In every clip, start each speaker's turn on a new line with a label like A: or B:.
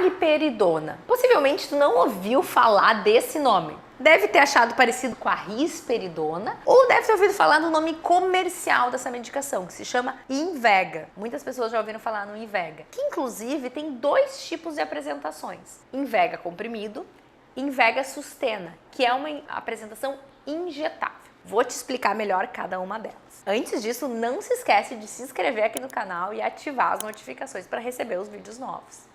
A: Paliperidona. Possivelmente tu não ouviu falar desse nome. Deve ter achado parecido com a risperidona ou deve ter ouvido falar no nome comercial dessa medicação, que se chama Invega. Muitas pessoas já ouviram falar no Invega, que inclusive tem dois tipos de apresentações. Invega comprimido, Invega Sustena, que é uma apresentação injetável. Vou te explicar melhor cada uma delas. Antes disso, não se esquece de se inscrever aqui no canal e ativar as notificações para receber os vídeos novos.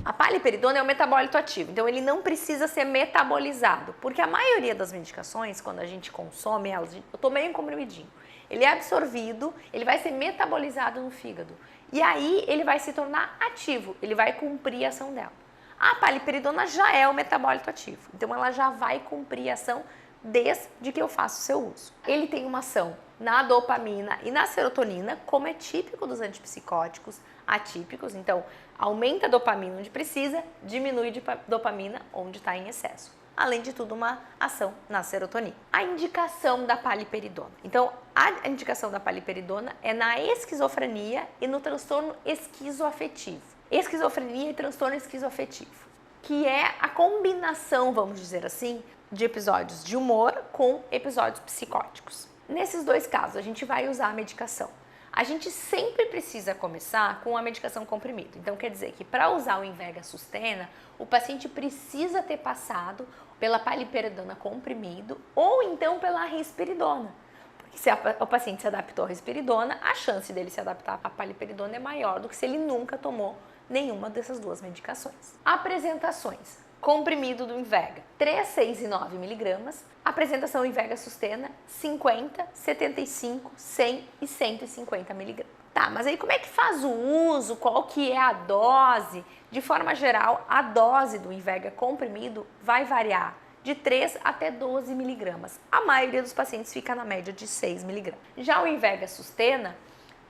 A: A paliperidona é um metabólito ativo, então ele não precisa ser metabolizado, porque a maioria das medicações, quando a gente consome elas, eu tomei um comprimidinho, ele é absorvido, ele vai ser metabolizado no fígado e aí ele vai se tornar ativo, ele vai cumprir a ação dela. A paliperidona já é o metabólito ativo, então ela já vai cumprir a ação desde que eu faço o seu uso. Ele tem uma ação na dopamina e na serotonina, como é típico dos antipsicóticos atípicos, então aumenta a dopamina onde precisa, diminui a dopamina onde está em excesso. Além de tudo, uma ação na serotonina. A indicação da paliperidona. Então, a indicação da paliperidona é na esquizofrenia e no transtorno esquizoafetivo. Esquizofrenia e transtorno esquizoafetivo, que é a combinação, vamos dizer assim, de episódios de humor com episódios psicóticos. Nesses dois casos, a gente vai usar a medicação. A gente sempre precisa começar com a medicação comprimido. Então, quer dizer que para usar o Invega Sustena, o paciente precisa ter passado pela paliperidona comprimido ou então pela risperidona. Porque se o paciente se adaptou à risperidona, a chance dele se adaptar à paliperidona é maior do que se ele nunca tomou nenhuma dessas duas medicações. Apresentações. Comprimido do Invega, 3, 6 e 9 miligramas. Apresentação Invega Sustena, 50, 75, 100 e 150 miligramas. Tá, mas aí como é que faz o uso? Qual que é a dose? De forma geral, a dose do Invega comprimido vai variar de 3 até 12 miligramas. A maioria dos pacientes fica na média de 6 miligramas. Já o Invega Sustena,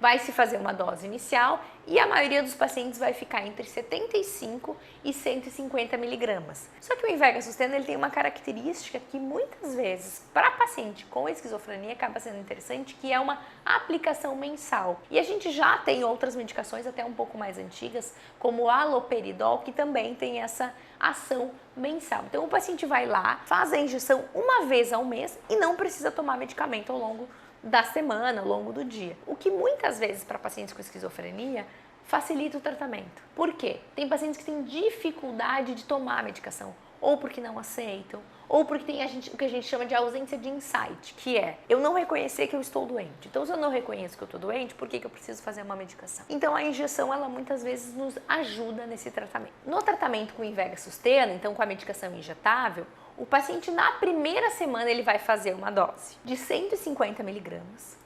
A: vai se fazer uma dose inicial e a maioria dos pacientes vai ficar entre 75 e 150 miligramas. Só que o Invega Sustena ele tem uma característica que muitas vezes para paciente com esquizofrenia acaba sendo interessante, que é uma aplicação mensal. E a gente já tem outras medicações até um pouco mais antigas, como o haloperidol, que também tem essa ação mensal. Então o paciente vai lá, faz a injeção uma vez ao mês e não precisa tomar medicamento ao longo da semana, ao longo do dia. O que muitas vezes para pacientes com esquizofrenia facilita o tratamento. Por quê? Tem pacientes que têm dificuldade de tomar a medicação, ou porque não aceitam, ou porque tem o que a gente chama de ausência de insight, que é eu não reconhecer que eu estou doente. Então, se eu não reconheço que eu estou doente, por que eu preciso fazer uma medicação? Então, a injeção, ela muitas vezes nos ajuda nesse tratamento. No tratamento com Invega Sustena, então com a medicação injetável, o paciente na primeira semana ele vai fazer uma dose de 150 miligramas,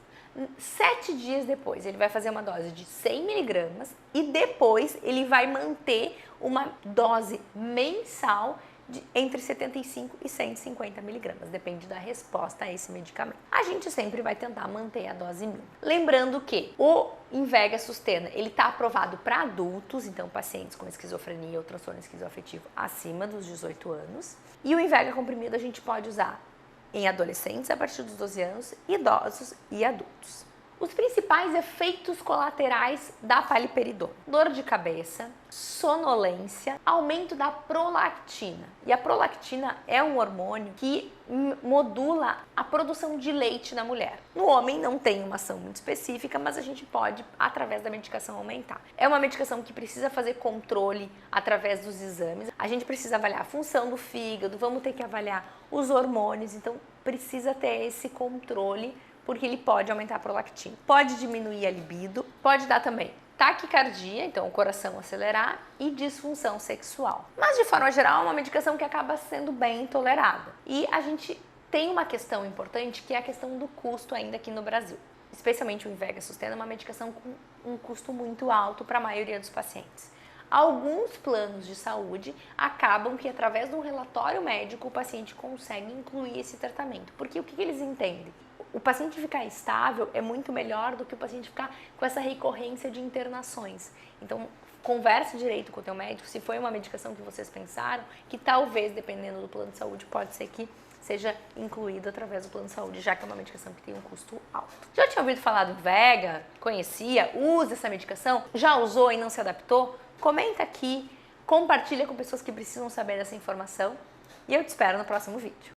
A: 7 dias depois ele vai fazer uma dose de 100 miligramas e depois ele vai manter uma dose mensal de entre 75 e 150 miligramas, depende da resposta a esse medicamento. A gente sempre vai tentar manter a dose mínima. Lembrando que o Invega Sustena, ele está aprovado para adultos, então pacientes com esquizofrenia ou transtorno esquizoafetivo acima dos 18 anos. E o Invega comprimido a gente pode usar em adolescentes a partir dos 12 anos, idosos e adultos. Os principais efeitos colaterais da paliperidona: dor de cabeça, sonolência, aumento da prolactina. E a prolactina é um hormônio que modula a produção de leite na mulher. No homem não tem uma ação muito específica, mas a gente pode, através da medicação, aumentar. É uma medicação que precisa fazer controle através dos exames. A gente precisa avaliar a função do fígado, vamos ter que avaliar os hormônios, então precisa ter esse controle, porque ele pode aumentar a prolactina. Pode diminuir a libido, pode dar também taquicardia, então o coração acelerar, e disfunção sexual. Mas de forma geral é uma medicação que acaba sendo bem tolerada. E a gente tem uma questão importante, que é a questão do custo ainda aqui no Brasil. Especialmente o Invega Sustena é uma medicação com um custo muito alto para a maioria dos pacientes. Alguns planos de saúde acabam que através de um relatório médico o paciente consegue incluir esse tratamento. Porque o que eles entendem? O paciente ficar estável é muito melhor do que o paciente ficar com essa recorrência de internações. Então, converse direito com o teu médico se foi uma medicação que vocês pensaram, que talvez, dependendo do plano de saúde, pode ser que seja incluído através do plano de saúde, já que é uma medicação que tem um custo alto. Já tinha ouvido falar do Vega? Conhecia? Usa essa medicação? Já usou e não se adaptou? Comenta aqui, compartilha com pessoas que precisam saber dessa informação e eu te espero no próximo vídeo.